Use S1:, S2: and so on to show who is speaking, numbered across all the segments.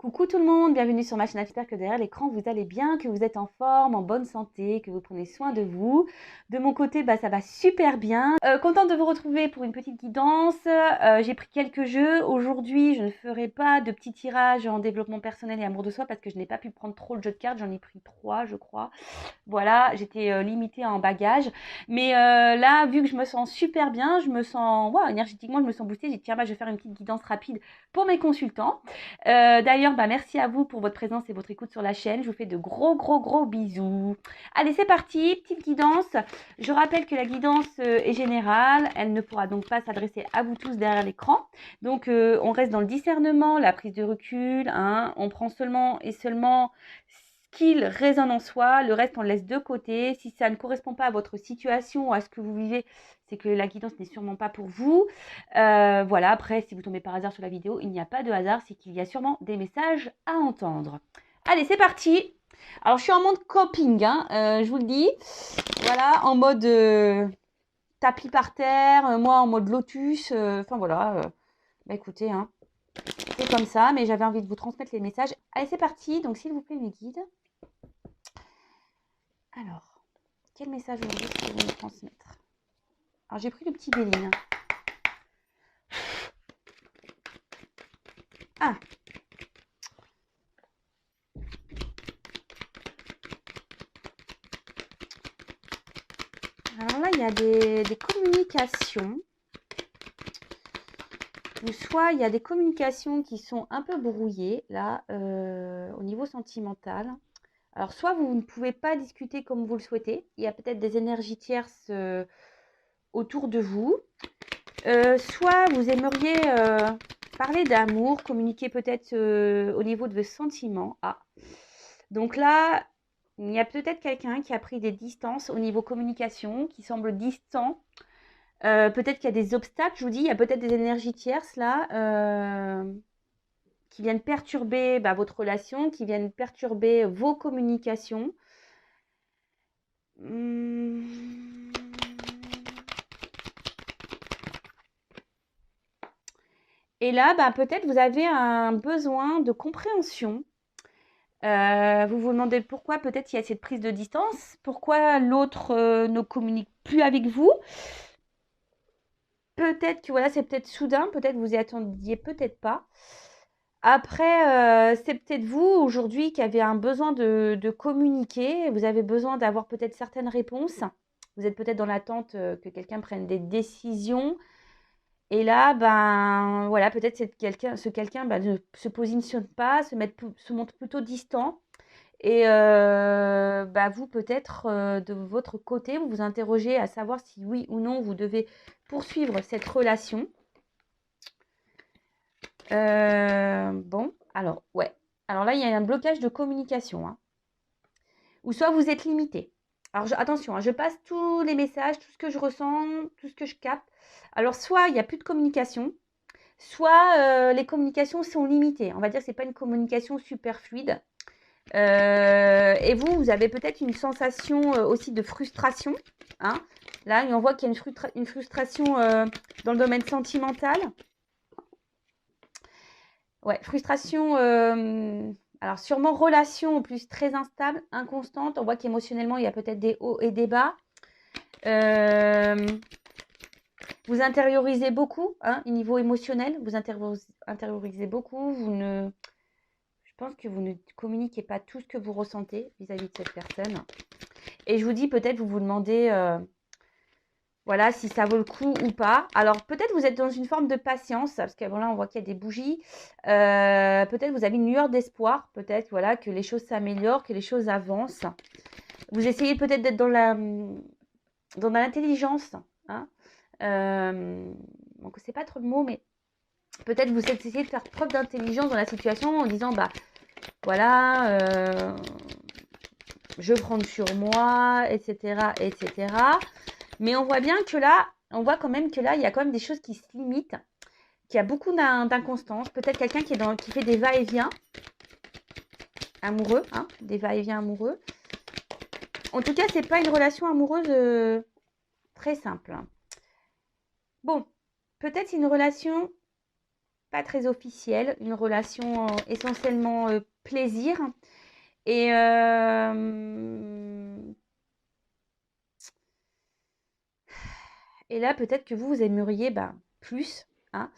S1: Coucou tout le monde, bienvenue sur ma chaîne. J'espère que derrière l'écran vous allez bien, que vous êtes en forme, en bonne santé, que vous prenez soin de vous. De mon côté, ça va super bien. Contente de vous retrouver pour une petite guidance. J'ai pris quelques jeux. Aujourd'hui, je ne ferai pas de petits tirages en développement personnel et amour de soi parce que je n'ai pas pu prendre trop le jeu de cartes. J'en ai pris 3, je crois. Voilà, j'étais limitée en bagages. Mais là, vu que je me sens super bien, je me sens, énergétiquement, je me sens boostée. J'ai dit, tiens, je vais faire une petite guidance rapide pour mes consultants. D'ailleurs, merci à vous pour votre présence et votre écoute sur la chaîne. Je vous fais de gros bisous. Allez, c'est parti, petite guidance. Je rappelle que la guidance est générale. Elle ne pourra donc pas s'adresser à vous tous derrière l'écran. Donc, on reste dans le discernement, la prise de recul. On prend seulement ce qu'il résonne en soi. Le reste, on le laisse de côté. Si ça ne correspond pas à votre situation ou à ce que vous vivez, c'est que la guidance n'est sûrement pas pour vous. Voilà, après, si vous tombez par hasard sur la vidéo, il n'y a pas de hasard, c'est qu'il y a sûrement des messages à entendre. Allez, c'est parti. Alors, je suis en mode coping, je vous le dis. Voilà, en mode tapis par terre, moi en mode lotus. Enfin, voilà. Écoutez, c'est comme ça, mais j'avais envie de vous transmettre les messages. Allez, c'est parti. Donc, s'il vous plaît, mes guides. Alors, quel message aujourd'hui est-ce que vous me transmettre? Alors, j'ai pris le petit Béline. Ah. Alors là, il y a des communications. Ou soit il y a des communications qui sont un peu brouillées, là, au niveau sentimental. Alors, soit vous ne pouvez pas discuter comme vous le souhaitez. Il y a peut-être des énergies tierces autour de vous. Soit vous aimeriez parler d'amour, communiquer peut-être au niveau de vos sentiments. Ah. Donc là, il y a peut-être quelqu'un qui a pris des distances au niveau communication, qui semble distant. Peut-être qu'il y a des obstacles, je vous dis, il y a peut-être des énergies tierces là qui viennent perturber votre relation, qui viennent perturber vos communications. Et là, peut-être vous avez un besoin de compréhension. Vous vous demandez pourquoi peut-être il y a cette prise de distance, pourquoi l'autre ne communique plus avec vous. Peut-être que voilà, c'est peut-être soudain, peut-être vous y attendiez, peut-être pas. Après, c'est peut-être vous aujourd'hui qui avez un besoin de communiquer. Vous avez besoin d'avoir peut-être certaines réponses. Vous êtes peut-être dans l'attente que quelqu'un prenne des décisions. Et là, voilà, peut-être ce quelqu'un ne se positionne pas, se montre plutôt distant. Et vous, peut-être, de votre côté, vous vous interrogez à savoir si oui ou non vous devez poursuivre cette relation. Bon, alors, ouais. Alors là, il y a un blocage de communication. Ou soit vous êtes limité. Alors, attention, je passe tous les messages, tout ce que je ressens, tout ce que je capte. Alors, soit il n'y a plus de communication, soit les communications sont limitées. On va dire que ce n'est pas une communication super fluide. Et vous avez peut-être une sensation aussi de frustration. Là, on voit qu'il y a une frustration dans le domaine sentimental. Ouais, frustration. Alors, sûrement relation en plus très instable, inconstante. On voit qu'émotionnellement, il y a peut-être des hauts et des bas. Vous intériorisez beaucoup, au niveau émotionnel. Vous intériorisez beaucoup. Je pense que vous ne communiquez pas tout ce que vous ressentez vis-à-vis de cette personne. Et je vous dis, peut-être vous vous demandez voilà, si ça vaut le coup ou pas. Alors, peut-être vous êtes dans une forme de patience, parce que voilà, on voit qu'il y a des bougies. Peut-être vous avez une lueur d'espoir, peut-être voilà, que les choses s'améliorent, que les choses avancent. Vous essayez peut-être d'être dans l'intelligence. Donc, c'est pas trop le mot, mais peut-être vous essayez de faire preuve d'intelligence dans la situation en disant, voilà, je prends sur moi, etc., etc. Mais on voit bien que là, il y a quand même des choses qui se limitent, qu'il y a beaucoup d'inconstance. Peut-être quelqu'un qui fait des va-et-vient amoureux, des va-et-vient amoureux. En tout cas, c'est pas une relation amoureuse très simple. Bon, peut-être c'est une relation pas très officielle, une relation essentiellement plaisir. Et, et là, peut-être que vous aimeriez plus. Hein.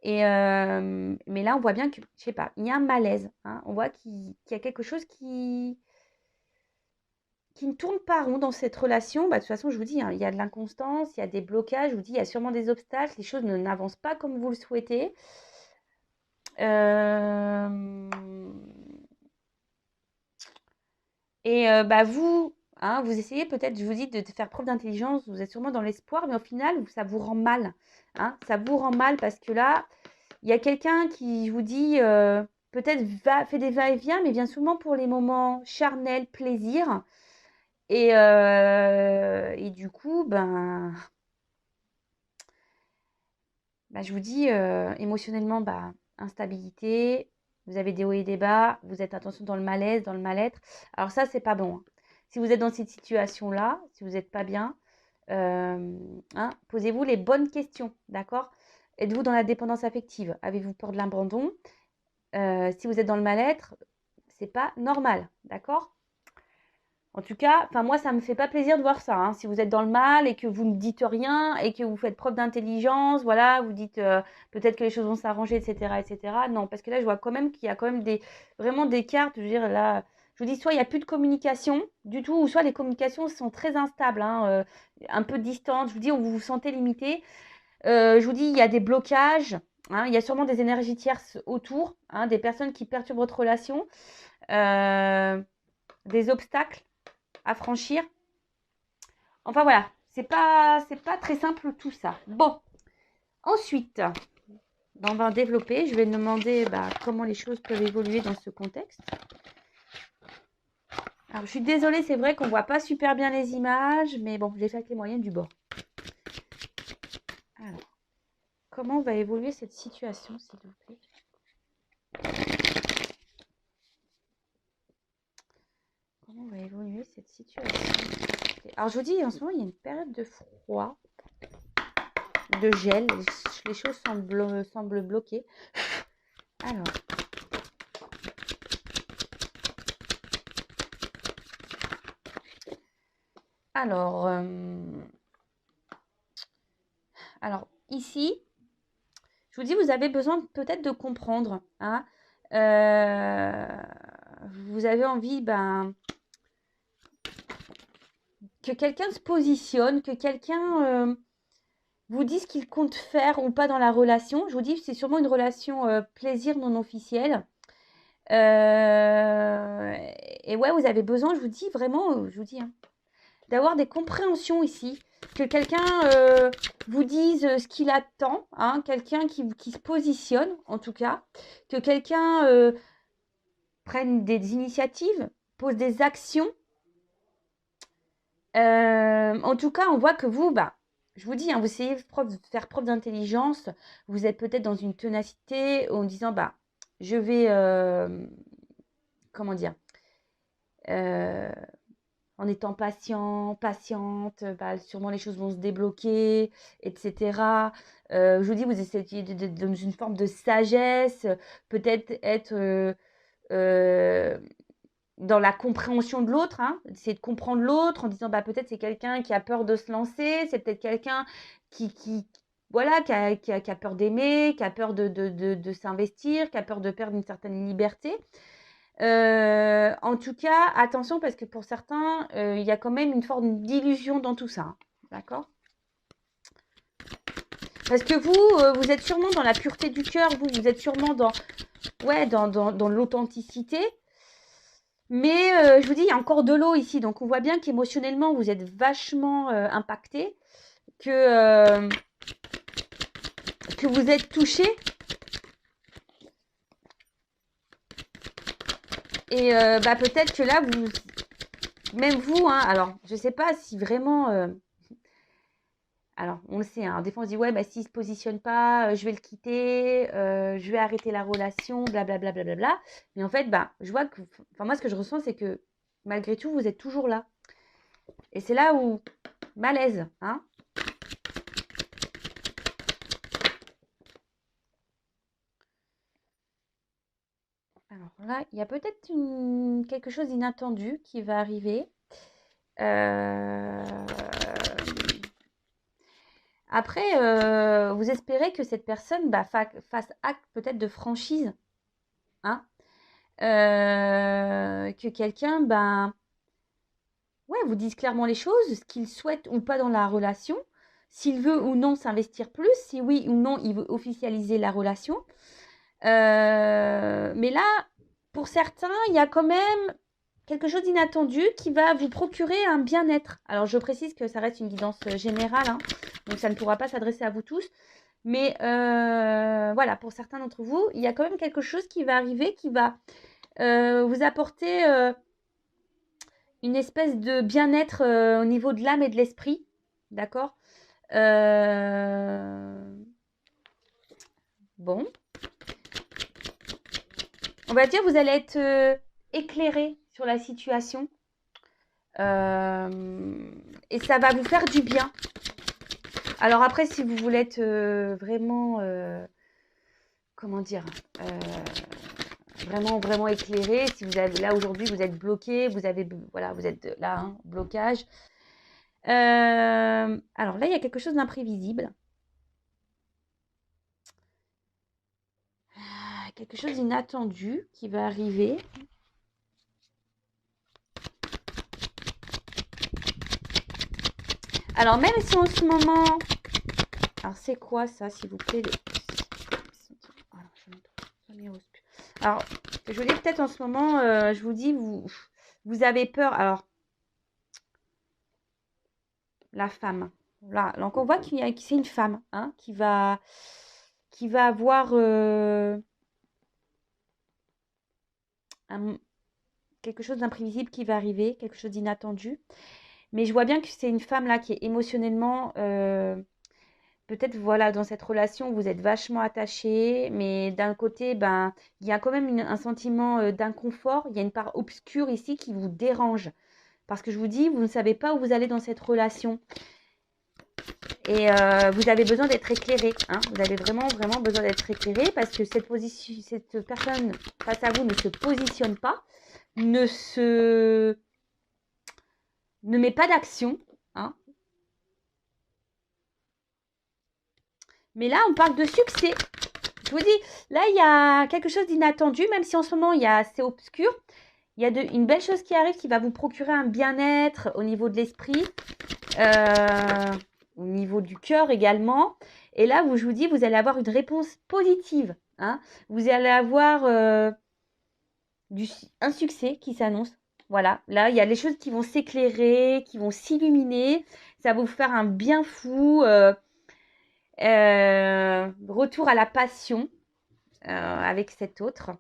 S1: Mais là, on voit bien que, je sais pas, il y a un malaise. Hein. On voit qu'il y a quelque chose qui ne tourne pas rond dans cette relation. De toute façon, je vous dis, hein, il y a de l'inconstance, il y a des blocages, je vous dis, il y a sûrement des obstacles, les choses n'avancent pas comme vous le souhaitez. Vous, hein, vous essayez peut-être, je vous dis, de faire preuve d'intelligence, vous êtes sûrement dans l'espoir, mais au final, ça vous rend mal. Hein, ça vous rend mal parce que là, il y a quelqu'un qui, je vous dis, peut-être fait des va-et-vient, mais vient souvent pour les moments charnels, plaisir. Et du coup, je vous dis, émotionnellement, instabilité, vous avez des hauts et des bas, vous êtes, attention, dans le malaise, dans le mal-être. Alors ça, c'est pas bon. Hein. Si vous êtes dans cette situation-là, si vous n'êtes pas bien, posez-vous les bonnes questions, d'accord? Êtes-vous dans la dépendance affective? Avez-vous peur de l'abandon? Si vous êtes dans le mal-être, c'est pas normal, d'accord? En tout cas, moi, ça me fait pas plaisir de voir ça. Hein. Si vous êtes dans le mal et que vous ne dites rien et que vous faites preuve d'intelligence, voilà, vous dites peut-être que les choses vont s'arranger, etc., etc. Non, parce que là, je vois quand même qu'il y a quand même vraiment des cartes. Je veux dire, là, je vous dis, soit il n'y a plus de communication du tout, ou soit les communications sont très instables, hein, un peu distantes. Je vous dis, vous vous sentez limité. Je vous dis, il y a des blocages. Hein, il y a sûrement des énergies tierces autour, hein, des personnes qui perturbent votre relation, des obstacles à franchir. Enfin voilà, c'est pas très simple tout ça. Bon, ensuite, on va développer. Je vais demander comment les choses peuvent évoluer dans ce contexte. Alors, je suis désolée, c'est vrai qu'on voit pas super bien les images, mais bon, j'ai fait avec les moyens du bord. Alors, comment va évoluer cette situation, s'il vous plaît? Comment va évoluer cette situation? Alors, je vous dis, en ce moment, il y a une période de froid, de gel. Les choses semblent bloquées. Alors ici, je vous dis, vous avez besoin peut-être de comprendre. Hein. Vous avez envie que quelqu'un se positionne, que quelqu'un vous dise ce qu'il compte faire ou pas dans la relation. Je vous dis, c'est sûrement une relation plaisir non officielle. Et ouais, vous avez besoin, je vous dis vraiment, hein, d'avoir des compréhensions ici. Que quelqu'un vous dise ce qu'il attend, hein, quelqu'un qui se positionne, en tout cas. Que quelqu'un prenne des initiatives, pose des actions. En tout cas, on voit que vous, je vous dis, hein, vous essayez de faire preuve d'intelligence. Vous êtes peut-être dans une ténacité en disant, je vais, comment dire, en étant patiente, sûrement les choses vont se débloquer, etc. Je vous dis, vous essayez dans une forme de sagesse, peut-être être dans la compréhension de l'autre, hein, essayer de comprendre l'autre en disant, peut-être c'est quelqu'un qui a peur de se lancer, c'est peut-être quelqu'un voilà, qui a peur d'aimer, qui a peur de s'investir, qui a peur de perdre une certaine liberté. En tout cas, attention parce que pour certains, il y a quand même une forme d'illusion dans tout ça. Hein, d'accord? Parce que vous êtes sûrement dans la pureté du cœur, vous êtes sûrement dans l'authenticité. Mais je vous dis, il y a encore de l'eau ici. Donc, on voit bien qu'émotionnellement, vous êtes vachement impacté, que vous êtes touché. Et peut-être que là, même vous, hein, alors, je ne sais pas si vraiment... alors, on le sait, hein, des fois, on se dit, ouais, s'il ne se positionne pas, je vais le quitter, je vais arrêter la relation, blablabla. Bla, bla, bla, bla. Mais en fait, je vois que... Enfin, moi, ce que je ressens, c'est que, malgré tout, vous êtes toujours là. Et c'est là où... Malaise, hein. Alors là, il y a peut-être quelque chose d'inattendu qui va arriver. Après, vous espérez que cette personne fasse acte peut-être de franchise, hein, que quelqu'un, ouais, vous dise clairement les choses, ce qu'il souhaite ou pas dans la relation, s'il veut ou non s'investir plus, si oui ou non il veut officialiser la relation. Mais là, pour certains, il y a quand même quelque chose d'inattendu qui va vous procurer un bien-être. Alors, je précise que ça reste une guidance générale, hein, donc ça ne pourra pas s'adresser à vous tous. Mais voilà, pour certains d'entre vous, il y a quand même quelque chose qui va arriver, qui va vous apporter une espèce de bien-être au niveau de l'âme et de l'esprit. D'accord. Bon. On va dire, vous allez être éclairé sur la situation. Et ça va vous faire du bien. Alors après, si vous voulez être vraiment, comment dire, vraiment éclairé, si vous avez là aujourd'hui, vous êtes bloqué, voilà, vous êtes là, hein, blocage. Alors là, il y a quelque chose d'imprévisible. Quelque chose d'inattendu qui va arriver. Alors même si en ce moment... Alors c'est quoi ça, s'il vous plaît? Alors, je vous dis peut-être en ce moment, je vous dis, vous avez peur. Alors, la femme. Là, donc on voit que c'est une femme, hein, qui va avoir quelque chose d'imprévisible qui va arriver, quelque chose d'inattendu. Mais je vois bien que c'est une femme là qui est émotionnellement, peut-être voilà, dans cette relation, vous êtes vachement attachés, mais d'un côté, il y a quand même un sentiment d'inconfort. Il y a une part obscure ici qui vous dérange. Parce que je vous dis, vous ne savez pas où vous allez dans cette relation. Et vous avez besoin d'être éclairé, hein. Vous avez vraiment besoin d'être éclairé parce que cette personne face à vous ne se positionne pas, ne met pas d'action, hein. Mais là, on parle de succès. Je vous dis, là, il y a quelque chose d'inattendu, même si en ce moment, c'est obscur. Il y a une belle chose qui arrive qui va vous procurer un bien-être au niveau de l'esprit, au niveau du cœur également. Et là, je vous dis, vous allez avoir une réponse positive, hein. Vous allez avoir un succès qui s'annonce. Voilà, là, il y a les choses qui vont s'éclairer, qui vont s'illuminer. Ça va vous faire un bien fou. Retour à la passion avec cet autre.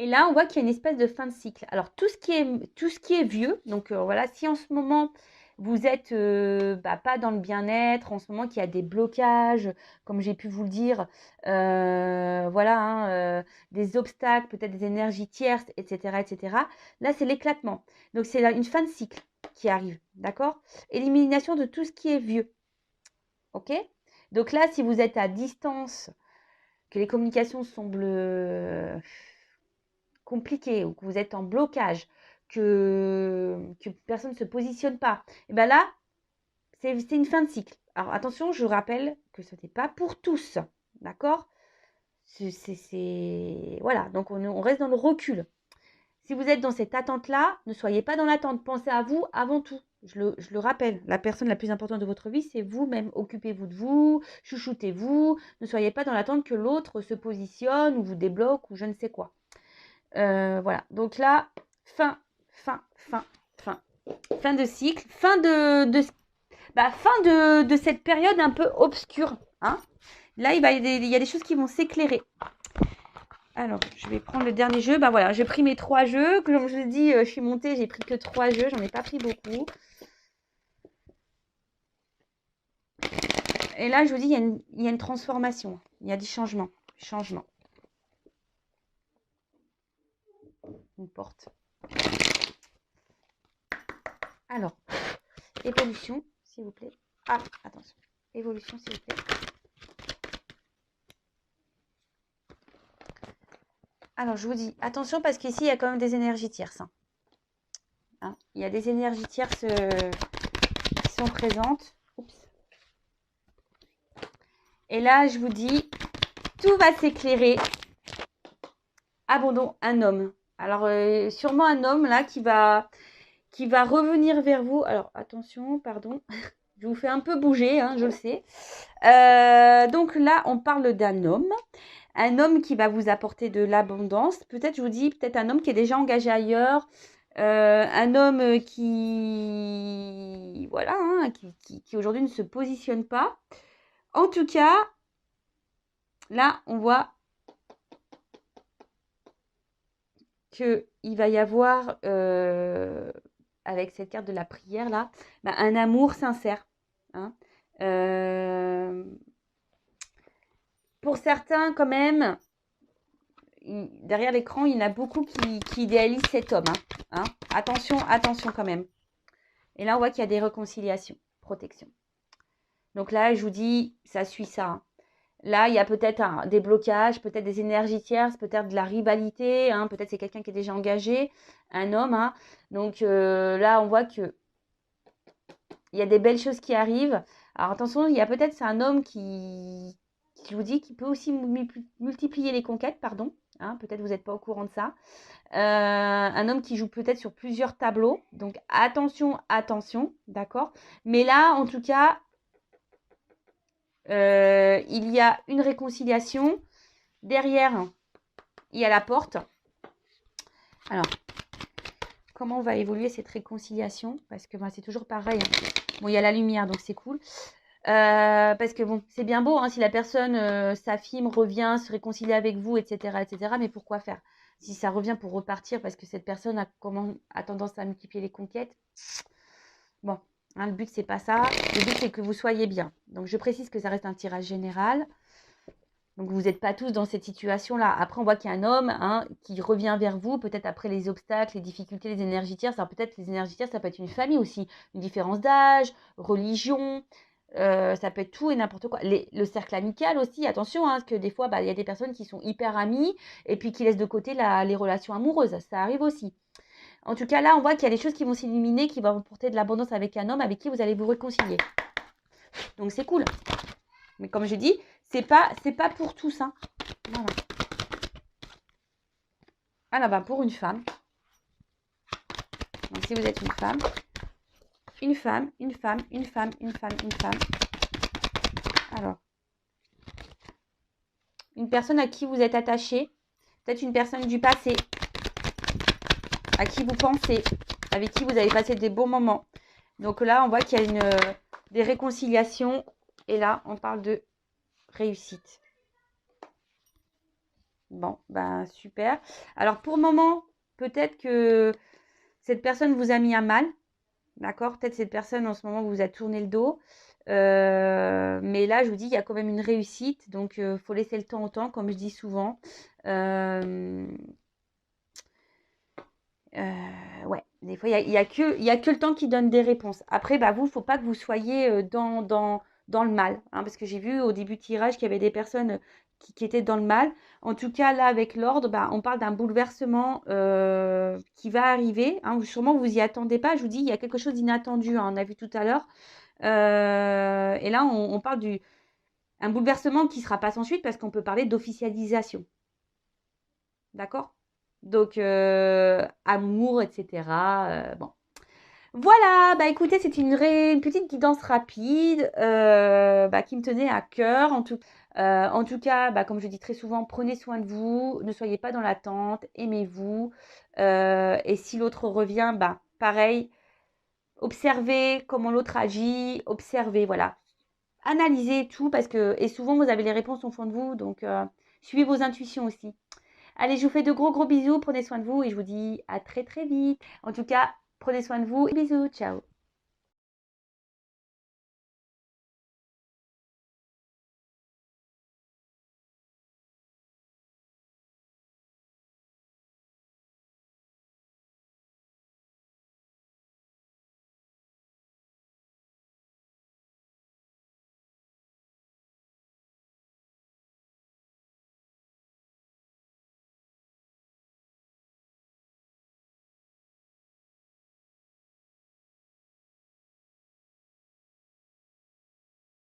S1: Et là, on voit qu'il y a une espèce de fin de cycle. Alors, tout ce qui est vieux, donc voilà, si en ce moment, vous êtes pas dans le bien-être, en ce moment qu'il y a des blocages, comme j'ai pu vous le dire, voilà, hein, des obstacles, peut-être des énergies tierces, etc., etc. Là, c'est l'éclatement. Donc, c'est une fin de cycle qui arrive, d'accord? Élimination de tout ce qui est vieux, ok? Donc là, si vous êtes à distance, que les communications semblent compliqué ou que vous êtes en blocage, que personne ne se positionne pas, et bien là, c'est une fin de cycle. Alors attention, je rappelle que ce n'est pas pour tous, d'accord? Voilà, donc on reste dans le recul. Si vous êtes dans cette attente-là, ne soyez pas dans l'attente. Pensez à vous avant tout. Je le rappelle, la personne la plus importante de votre vie, c'est vous-même. Occupez-vous de vous, chouchoutez-vous. Ne soyez pas dans l'attente que l'autre se positionne ou vous débloque ou je ne sais quoi. Voilà, donc là, fin de cycle, fin de cette période un peu obscure, hein. Là, il y a des choses qui vont s'éclairer. Alors, je vais prendre le dernier jeu. Voilà, j'ai pris mes 3 jeux. Comme je l'ai dit, je suis montée, j'ai pris que 3 jeux. J'en ai pas pris beaucoup. Et là, je vous dis, il y a une transformation. Il y a des changements. Une porte. Alors, évolution, s'il vous plaît. Ah, attention. Évolution, s'il vous plaît. Alors, je vous dis, attention parce qu'ici, il y a quand même des énergies tierces. Hein. Il y a des énergies tierces qui sont présentes. Oups. Et là, je vous dis, tout va s'éclairer. Abandon, un homme. Alors, sûrement un homme là qui va revenir vers vous. Alors, attention, pardon. Je vous fais un peu bouger, hein, je le sais. Donc là, on parle d'un homme. Un homme qui va vous apporter de l'abondance. Peut-être, je vous dis, peut-être un homme qui est déjà engagé ailleurs. Un homme qui, voilà, hein, qui aujourd'hui ne se positionne pas. En tout cas, là, on voit qu'il va y avoir, avec cette carte de la prière, là, un amour sincère. Hein. Pour certains, quand même, derrière l'écran, il y en a beaucoup qui idéalisent cet homme. Hein. Attention, attention quand même. Et là, on voit qu'il y a des réconciliations, protection. Donc là, je vous dis, ça suit ça. Hein. Là, il y a peut-être des blocages, peut-être des énergies tierces, peut-être de la rivalité. Hein, peut-être c'est quelqu'un qui est déjà engagé, un homme. Hein. Donc là, on voit qu'il y a des belles choses qui arrivent. Alors attention, il y a peut-être, c'est un homme qui, je vous dis, qui peut aussi multiplier les conquêtes, pardon. Hein, peut-être vous n'êtes pas au courant de ça. Un homme qui joue peut-être sur plusieurs tableaux. Donc attention, attention, d'accord. Mais là, en tout cas, il y a une réconciliation. Derrière, il y a la porte. Alors, comment va évoluer cette réconciliation? Parce que c'est toujours pareil. Hein. Bon, il y a la lumière, donc c'est cool. Parce que bon, c'est bien beau, hein, si la personne s'affirme, revient, se réconcilie avec vous, etc., etc. Mais pourquoi faire? Si ça revient pour repartir parce que cette personne a tendance à multiplier les conquêtes. Bon, hein, le but, c'est pas ça. Le but, c'est que vous soyez bien. Donc, je précise que ça reste un tirage général. Donc, vous n'êtes pas tous dans cette situation-là. Après, on voit qu'il y a un homme qui revient vers vous, peut-être après les obstacles, les difficultés, les énergies tierces. Alors, peut-être les énergies tierces, ça peut être une famille aussi. Une différence d'âge, religion, ça peut être tout et n'importe quoi. Le cercle amical aussi, attention, parce que des fois, il y a des personnes qui sont hyper amies et puis qui laissent de côté les relations amoureuses. Ça arrive aussi. En tout cas, là, on voit qu'il y a des choses qui vont s'illuminer, qui vont vous porter de l'abondance avec un homme avec qui vous allez vous réconcilier. Donc, c'est cool. Mais comme je dis, c'est pas pour tous. Hein. Voilà. Alors, pour une femme. Donc, si vous êtes une femme, une femme, une femme, une femme, une femme, une femme. Alors, une personne à qui vous êtes attaché, peut-être une personne du passé, à qui vous pensez, avec qui vous avez passé des bons moments. Donc là, on voit qu'il y a des réconciliations. Et là, on parle de réussite. Bon, super. Alors, pour le moment, peut-être que cette personne vous a mis à mal. D'accord? Peut-être cette personne, en ce moment, vous a tourné le dos. Mais là, je vous dis, il y a quand même une réussite. Donc, il faut laisser le temps au temps, comme je dis souvent. Ouais, des fois, il y a que le temps qui donne des réponses. Après, vous, il ne faut pas que vous soyez dans le mal. Hein, parce que j'ai vu au début du tirage qu'il y avait des personnes qui étaient dans le mal. En tout cas, là, avec l'ordre, on parle d'un bouleversement qui va arriver. Hein, sûrement, vous y attendez pas. Je vous dis, il y a quelque chose d'inattendu. Hein, on a vu tout à l'heure. Et là, on parle un bouleversement qui ne sera pas sans suite parce qu'on peut parler d'officialisation. D'accord? Donc, amour, etc. Bon. Voilà, écoutez, c'est une petite guidance rapide qui me tenait à cœur. En tout cas, comme je dis très souvent, prenez soin de vous, ne soyez pas dans l'attente, aimez-vous. Et si l'autre revient, pareil, observez comment l'autre agit, observez, voilà. Analysez tout et souvent vous avez les réponses au fond de vous, donc suivez vos intuitions aussi. Allez, je vous fais de gros bisous, prenez soin de vous et je vous dis à très très vite. En tout cas, prenez soin de vous et bisous, ciao.